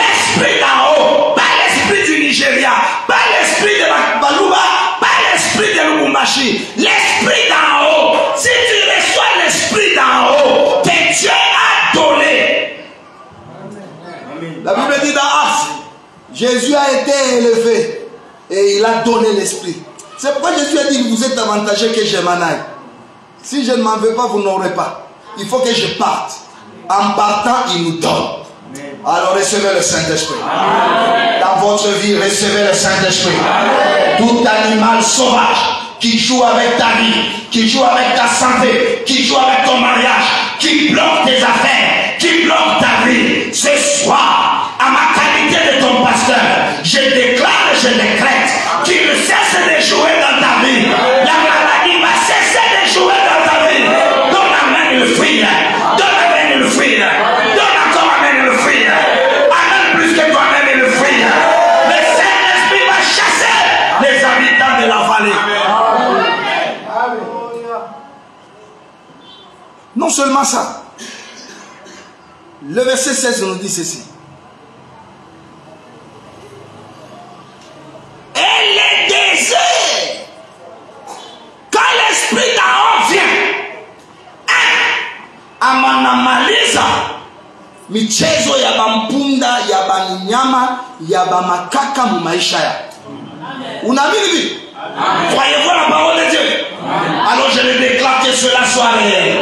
Jésus a été élevé et il a donné l'esprit. C'est pourquoi Jésus a dit, vous êtes avantageux que je m'en aille. Si je ne m'en veux pas, vous n'aurez pas. Il faut que je parte. En partant, il nous donne. Alors recevez le Saint-Esprit. Dans votre vie, recevez le Saint-Esprit. Tout animal sauvage qui joue avec ta vie, qui joue avec ta santé, qui joue avec ton mariage, qui bloque tes affaires, qui bloque ta vie, ce soir, à ma qualité de ton pasteur, je déclare et je décrète qu'il cesse de jouer dans ta vie. La maladie va cesser de jouer dans ta vie. Donne amen le fruit. Donne amen le fruit. Donne encore amen le fruit. Amen plus que toi-même et le fruit. Le Saint-Esprit va chasser les habitants de la vallée. Non seulement ça, le verset 16 nous dit ceci. Et les désirs, quand l'esprit d'en haut vient, amanamaliza michezo ya bampunda, ya banyama, ya bamakaka mu maisha ya. Unaamini hivi? Croyez-vous la parole de Dieu? Alors je le déclare que cela soit réel.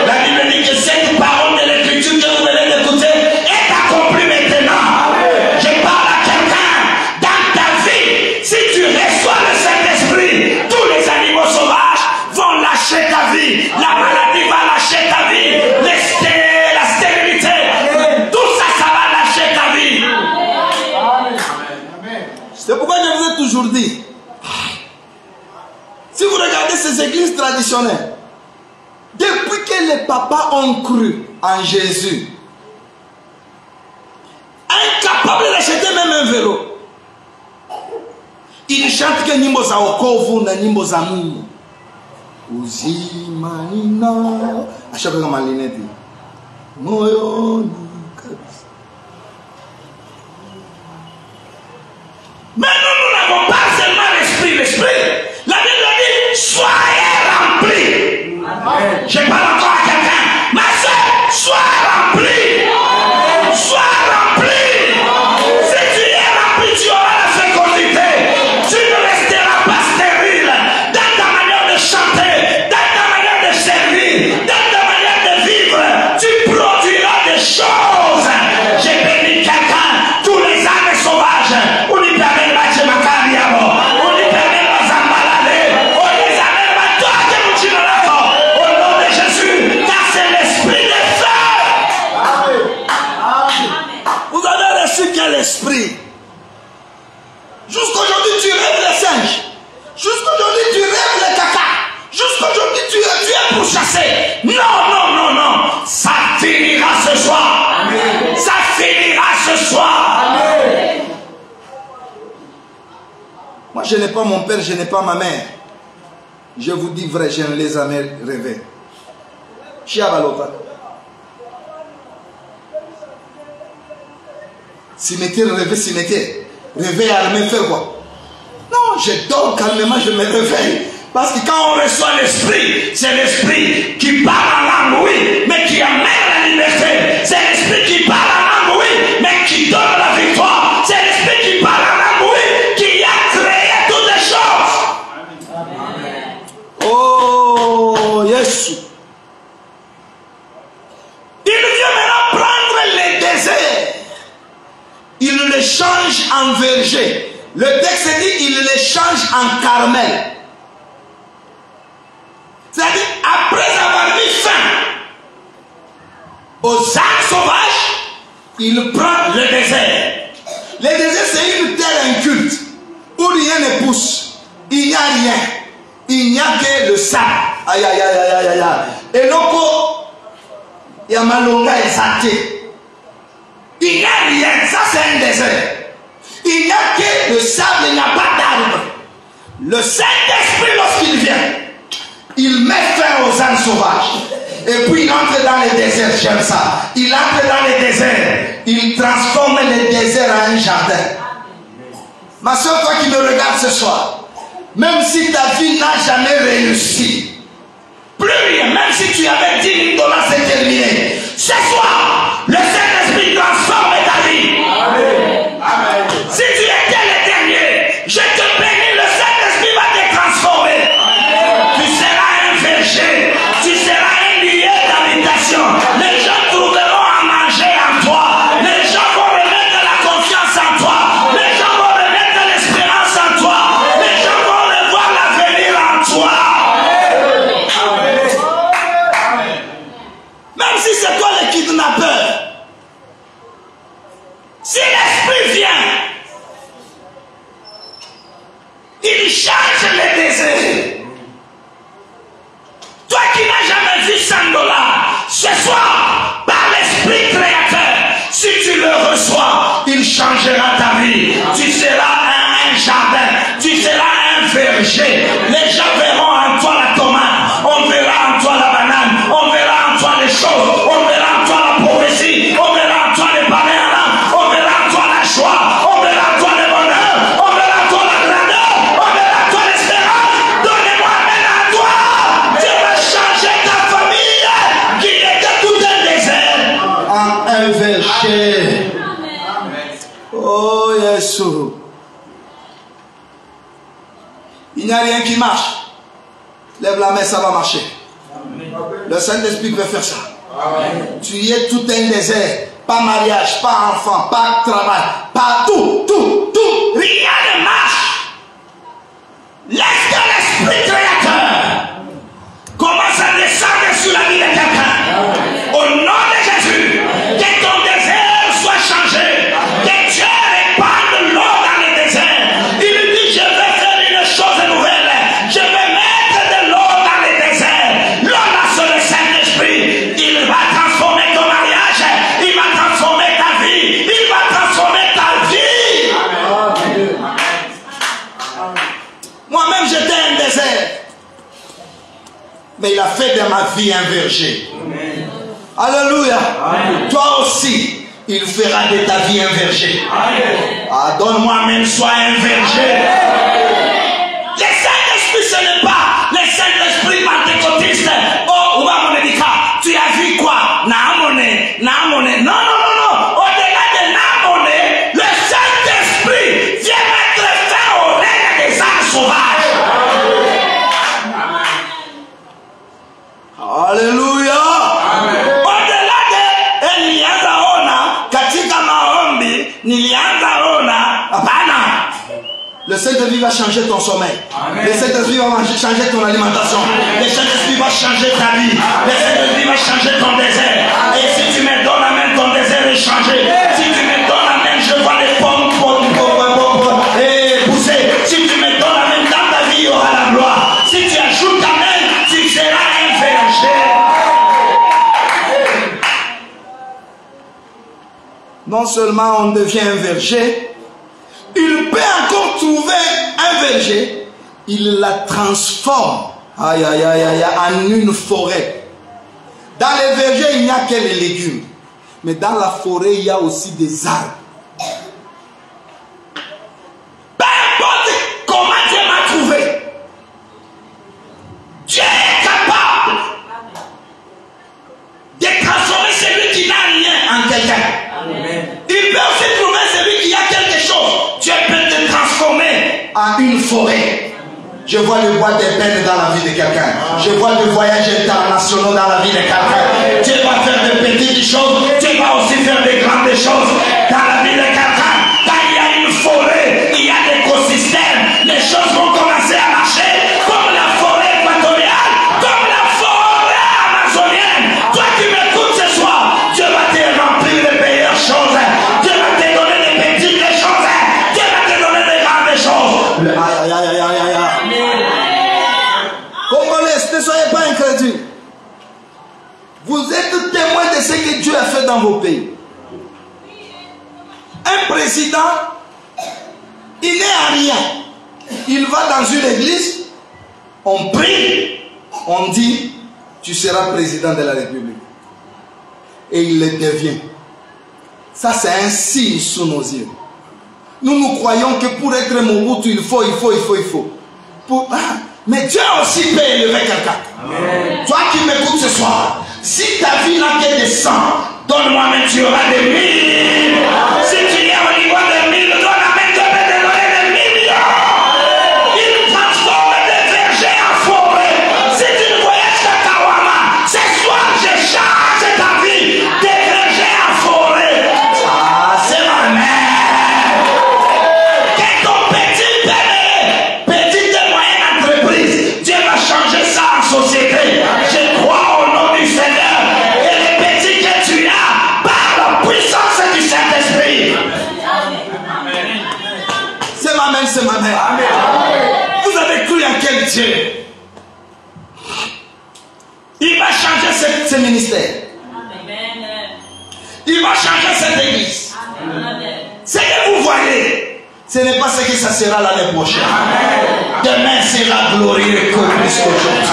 La Bible dit que cette parole de l'écriture que vous venez d'écouter est accomplie maintenant. Je parle à quelqu'un dans ta vie. Si tu reçois le Saint-Esprit, tous les animaux sauvages vont lâcher ta vie. La maladie va lâcher ta vie. La stérilité, tout ça, ça va lâcher ta vie. C'est pourquoi je vous ai toujours dit, si vous regardez ces églises traditionnelles, depuis que les papas ont cru en Jésus, incapables d'acheter même un vélo, ils chantent que Nimbo za okovu na Nimbo za Mungu. Uzima nina. À chaque fois que je dis, moyo kabisa. Mais nous n'avons pas seulement l'esprit. La Bible dit, soyez remplis. Amen. Je parle encore à quelqu'un. Ma soeur, sois rempli. Sois rempli. Si tu es rempli, tu auras la fécondité. Tu ne resteras pas stérile dans ta manière de chanter, dans ta manière de servir, dans ta manière de vivre. Tu produiras des choses. J'ai béni quelqu'un. Tous les âmes sauvages. On y permet de battre ma carrière. On y permet de l'esprit. Jusqu'aujourd'hui, tu rêves les singes. Jusqu'aujourd'hui, tu rêves les caca. Jusqu'aujourd'hui, tu es pourchassé. Non. Ça finira ce soir. Amen. Ça finira ce soir. Amen. Moi, je n'ai pas mon père, je n'ai pas ma mère. Je vous dis vrai, je ne les ai jamais rêvés. Chiabalota. Cimetière, rêver cimetière. Rêver armé, faire quoi? Non, je dors calmement, je me réveille. Parce que quand on reçoit l'esprit, c'est l'esprit qui parle en langue, oui, mais qui amène la liberté. C'est l'esprit qui parle en langue, oui, mais qui donne la victoire. C'est l'esprit qui parle en langue, oui, qui a créé toutes les choses. Amen. Oh, Jésus. Il vient maintenant prendre les déserts. Il le change en verger. Le texte dit il le change en Carmel. C'est-à-dire, après avoir mis fin aux âmes sauvages, il prend le désert. Le désert, c'est une terre inculte où rien ne pousse. Il n'y a rien. Il n'y a que le sable. Aïe, aïe, aïe, aïe, aïe, aïe. Et loko, il y a malonga et saté. Il n'y a rien, ça c'est un désert. Il n'y a que le sable, il n'y a pas d'arbre. Le Saint-Esprit, lorsqu'il vient, il met fin aux âmes sauvages. Et puis il entre dans les déserts, j'aime ça. Il entre dans les déserts. Il transforme les déserts en un jardin. Ma soeur, toi qui me regardes ce soir, même si ta vie n'a jamais réussi, plus rien, même si tu avais 10 000 $, c'est terminé. Ce soir, le Saint-Esprit transforme ta vie. Amen. Amen. vie $100. Ce soir, par l'Esprit créateur, si tu le reçois, il changera ta vie. Tu seras un jardin, tu seras un verger. Les gens verront en toi la tomate, on verra en toi la banane, on verra en toi les choses, on verra en toi la prophétie, on verra en toi les panéas, on verra en toi la joie, on verra en toi le bonheur, on verra en toi la grandeur, on verra en toi l'espérance. Donnez-moi amen à toi. Dieu va changer ta famille qui était tout un désert en un verger. Oh Yeshua. Il n'y a rien qui marche. Lève la main, ça va marcher. Le Saint-Esprit peut faire ça. Tu y es tout un désert. Pas mariage, pas enfant, pas travail, pas tout. Rien ne marche. Laisse que l'Esprit créateur commence à descendre sur la vie de quelqu'un. Au nom de Jésus, que ton désert soit changé. Que Dieu répande l'eau dans le désert. Il dit, je vais faire une chose nouvelle. Je vais mettre de l'eau dans le désert. L'eau là, c'est le Saint-Esprit. Il va transformer ton mariage. Il va transformer ta vie. Il va transformer ta vie. Moi-même, j'étais un désert. Mais il a fait de ma vie un verger. Alléluia. Toi aussi, il fera de ta vie un verger. Ah, donne-moi même sois un verger. Le Saint-Esprit, ce n'est pas le Saint-Esprit pentecôtiste. Oh, tu as vu quoi? Namone. Non. Au-delà de Namone, le Saint-Esprit vient mettre fin au règne des âmes sauvages. Alléluia. Au-delà de nilianza ona katika maombi, nilianza ona hapana. Le Saint-Esprit va changer ton sommeil. Le Saint-Esprit va changer ton alimentation. Le Saint-Esprit va changer ta vie. Le Saint-Esprit va changer ton désert. Et si tu me donnes la main, ton désert est changé. Si tu me donnes la main, je vois les pommes pousser. Si tu me donnes la main, dans ta vie, il y aura la gloire. Si tu ajoutes ta main, tu seras un verger. Non seulement on devient un verger, il peut encore trouver un verger, il la transforme en une forêt. Dans les vergers, il n'y a que les légumes. Mais dans la forêt, il y a aussi des arbres. Peu importe comment Dieu m'a trouvé, Dieu est capable de transformer celui qui n'a rien en quelqu'un. Il peut aussi trouver celui qui a quelque chose. Dieu peut te transformer En une forêt. Je vois le bois des peines dans la vie de quelqu'un. Je vois le voyage international dans la vie de quelqu'un. Dieu va faire de petites choses. Dieu va aussi faire de grandes choses dans la vie de quelqu'un. Quand il y a une forêt, il y a des écosystèmes. Les choses vont commencer à marcher comme la forêt équatoriale, comme la forêt amazonienne. Toi qui m'écoutes ce soir, Dieu va te remplir de meilleures choses. Dieu va te donner des petites choses. Dieu va te donner des grandes choses. Congolais, ne soyez pas incrédules. Vous êtes témoins de ce que Dieu a fait dans vos pays. Un président, il n'est à rien. Il va dans une église, on prie, on dit, tu seras président de la République. Et il le devient. Ça, c'est un signe sous nos yeux. Nous croyons que pour être Mobutu, il faut. Mais Dieu aussi peut élever quelqu'un. Toi qui m'écoutes ce soir, si ta vie n'a que des 100, donne-moi, mais tu auras des 1000. Si tu es au niveau des 1000, donne-moi, mais Dieu peut te donner des millions. Il transforme des vergers en forêt. Si tu ne voyages qu'à Kawama, ce soir je change ta vie des vergers en forêt. Ah, c'est ma mère. Que ton petit bébé, petite et moyenne entreprise, Dieu va changer ça en société. Je crois au nom du Seigneur. Et les petits que tu as, par la puissance du Saint-Esprit. C'est ma mère, c'est ma mère. Vous avez cru en quel Dieu? Il va changer ce ministère. Il va changer cette église. Ce que vous voyez, ce n'est pas ce que ça sera l'année prochaine. Demain sera glorieux comme plus qu'aujourd'hui.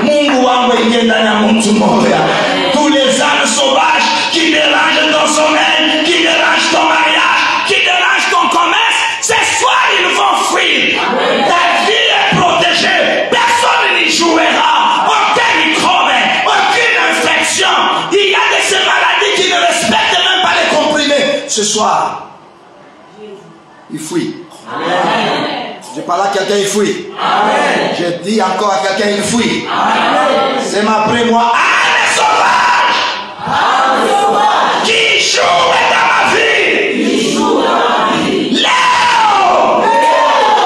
Mungu wangu ingie ndani ya mtu mmoja. Tous les âmes sauvages qui dérangent ton sommeil, qui dérangent ton mariage, qui dérangent ton commerce, ce soir ils vont fuir. Ta vie est protégée. Personne n'y jouera. Aucun microbe, aucune infection. Il y a de ces maladies qui ne respectent même pas les comprimés. Ce soir, il fuit. Amen. Je parle à quelqu'un, il fuit. Amen. Je dis encore à quelqu'un, il fuit. C'est ma moi. Âme sauvage. Âme sauvage. Qui joue dans ma vie. Qui joue dans ma vie. Léo.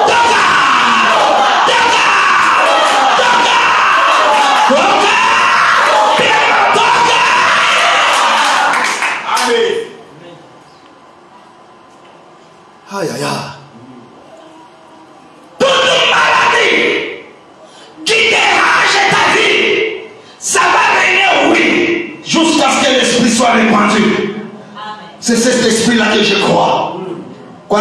Toka. Toka. Toka. Toka. Toka. Amen. Aïe, aïe, aïe. Jusqu'à ce que l'esprit soit répandu. C'est cet esprit-là que je crois. À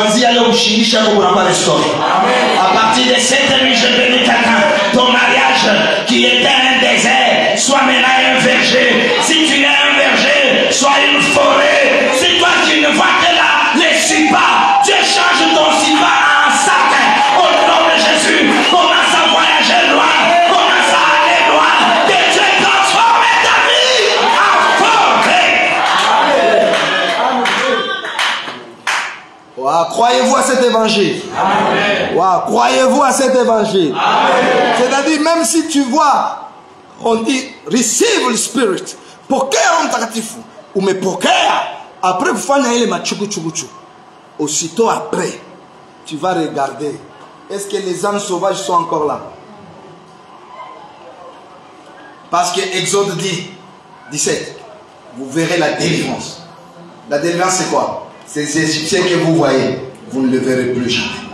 partir de cette nuit, je bénis quelqu'un. Ton mariage qui était un désert, soit maintenant un verger. Si tu es un verger, soit une forêt. Si toi tu ne vois que là, les sipas, tu changes ton sipa en sac. Au nom de Jésus, commence à voyager loin. Commence à aller loin. Que Dieu transforme ta vie en forêt. Wow, croyez-vous à cet évangile? Wow, croyez-vous à cet évangile? C'est-à-dire, même si tu vois, on dit, receive le spirit. Pokea mtakatifu. Umepokea. Après, vous faites les machukuchukuchu. Aussitôt après, tu vas regarder. Est-ce que les âmes sauvages sont encore là? Parce que Exode dit, 17, vous verrez la délivrance. La délivrance, c'est quoi? Ces Égyptiens que vous voyez, vous ne les verrez plus jamais.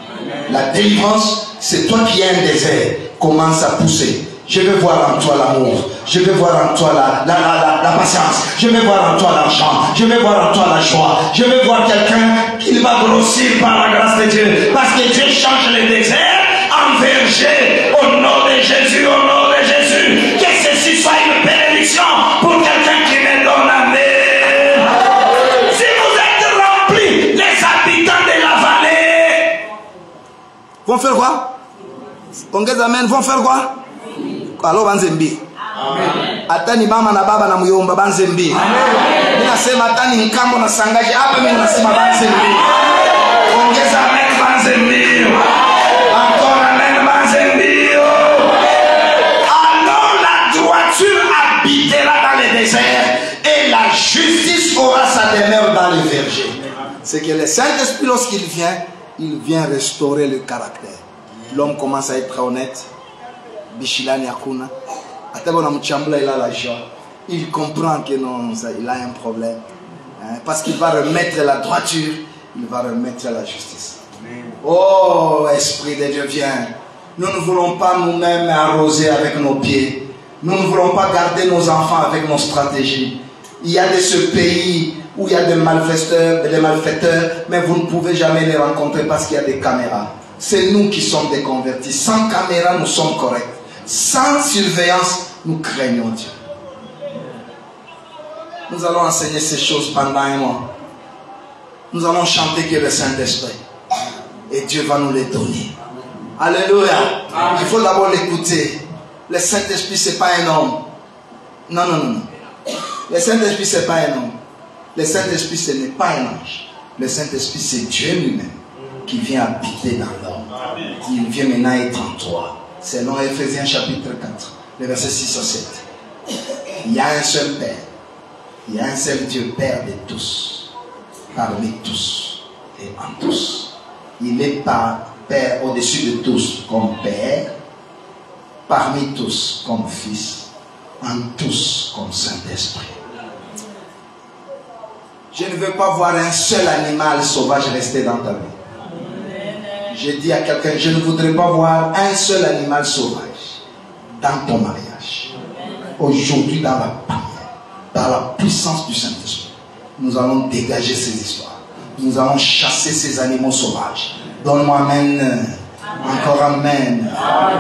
La délivrance, c'est toi qui es un désert, commence à pousser. Je vais voir en toi l'amour. Je vais voir en toi la patience. Je vais voir en toi l'argent. Je vais voir en toi la joie. Je vais voir quelqu'un qui va grossir par la grâce de Dieu. Parce que Dieu change le désert en verger. Au nom de Jésus, au nom de Jésus. Que ceci soit une bénédiction pour quelqu'un qui me donne amen. Si vous êtes remplis, les habitants de la vallée vont faire quoi? Congés amen, vont faire quoi? Alors banzembi. Atani mama na baba na muyomba banzembi. Mimi nasema atani nkambo na sangaje hapa mimi nasema banzembi. Ongeza amen banzembi. Encore amen banzembi. Alors la droiture habitera dans les déserts et la justice aura sa demeure dans les vergers. C'est que le Saint-Esprit lorsqu'il vient, il vient restaurer le caractère. L'homme commence à être honnête. Bishilani hakuna. Ataba mchambula il a la joie. Il comprend que non, ça, il a un problème. Hein, parce qu'il va remettre la droiture, il va remettre la justice. Amen. Oh, Esprit de Dieu, viens. Nous ne voulons pas nous-mêmes arroser avec nos pieds. Nous ne voulons pas garder nos enfants avec nos stratégies. Il y a de ce pays où il y a des malfaiteurs, mais vous ne pouvez jamais les rencontrer parce qu'il y a des caméras. C'est nous qui sommes des convertis. Sans caméra, nous sommes corrects. Sans surveillance, nous craignons Dieu. Nous allons enseigner ces choses pendant un mois. Nous allons chanter que le Saint-Esprit. Et Dieu va nous les donner. Alléluia. Il faut d'abord l'écouter. Le Saint-Esprit, ce n'est pas un homme. Non, non, non. Le Saint-Esprit, ce n'est pas un homme. Le Saint-Esprit, ce n'est pas un ange. Le Saint-Esprit, c'est Dieu lui-même qui vient habiter dans l'homme. Il vient maintenant être en toi. Selon Ephésiens chapitre 4, le verset 6 au 7. Il y a un seul Père. Il y a un seul Dieu, Père de tous, parmi tous et en tous. Il est Père au-dessus de tous comme Père, parmi tous comme Fils, en tous comme Saint-Esprit. Je ne veux pas voir un seul animal sauvage rester dans ta vie. Je dis à quelqu'un, je ne voudrais pas voir un seul animal sauvage dans ton mariage. Aujourd'hui, dans la par la puissance du Saint-Esprit, nous allons dégager ces histoires. Nous allons chasser ces animaux sauvages. Donne-moi amen. Encore amen.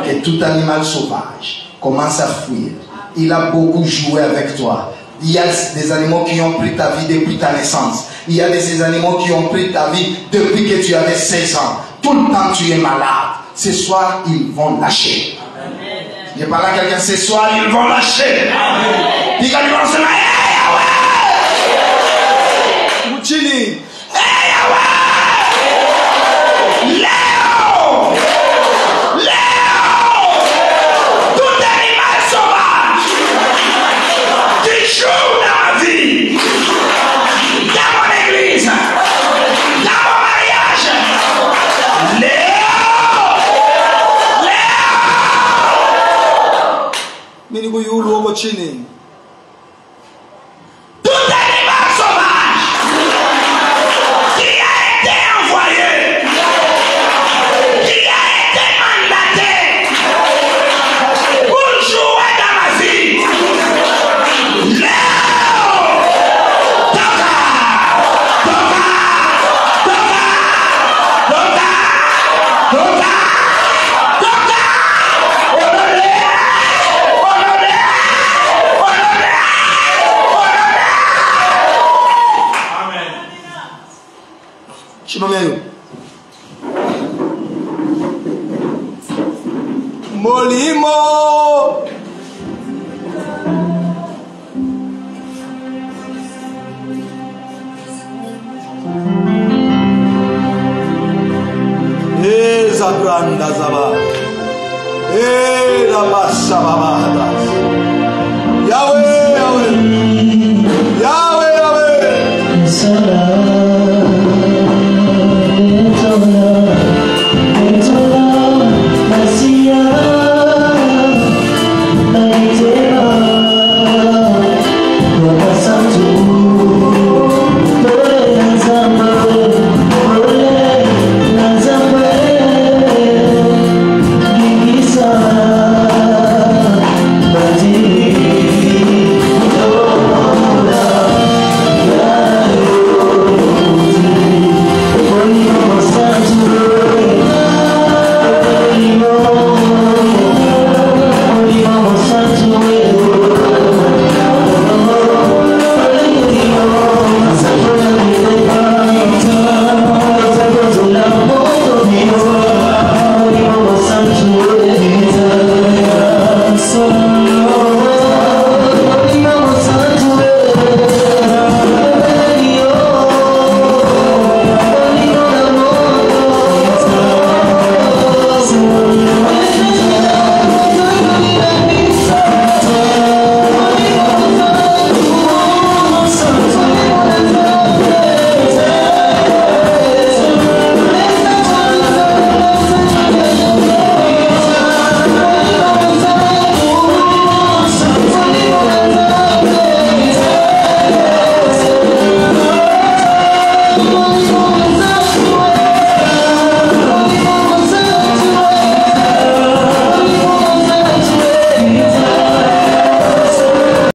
Que tout animal sauvage commence à fuir. Il a beaucoup joué avec toi. Il y a des animaux qui ont pris ta vie depuis ta naissance. Il y a ces animaux qui ont pris ta vie depuis que tu avais 16 ans. Tout le temps tu es malade. Ce soir, ils vont lâcher. Je parle à quelqu'un, ce soir, ils vont lâcher. Dis quand ils vont se lâcher. Uchini. Léo! Léo! Tout animal sauvage qui joue dans ma vie, dans mon église, dans mon mariage. Léo! Léo! Mini kuyulu woko chini. Tout animal sauvage qui a été envoyé, qui a été mandaté pour jouer dans ma vie. Léo! Toka! Toka! Toka! Toka! Toka! Toka! Honoré! Honoré! Honoré! Honoré! Amen. Chimamelo. Molimo.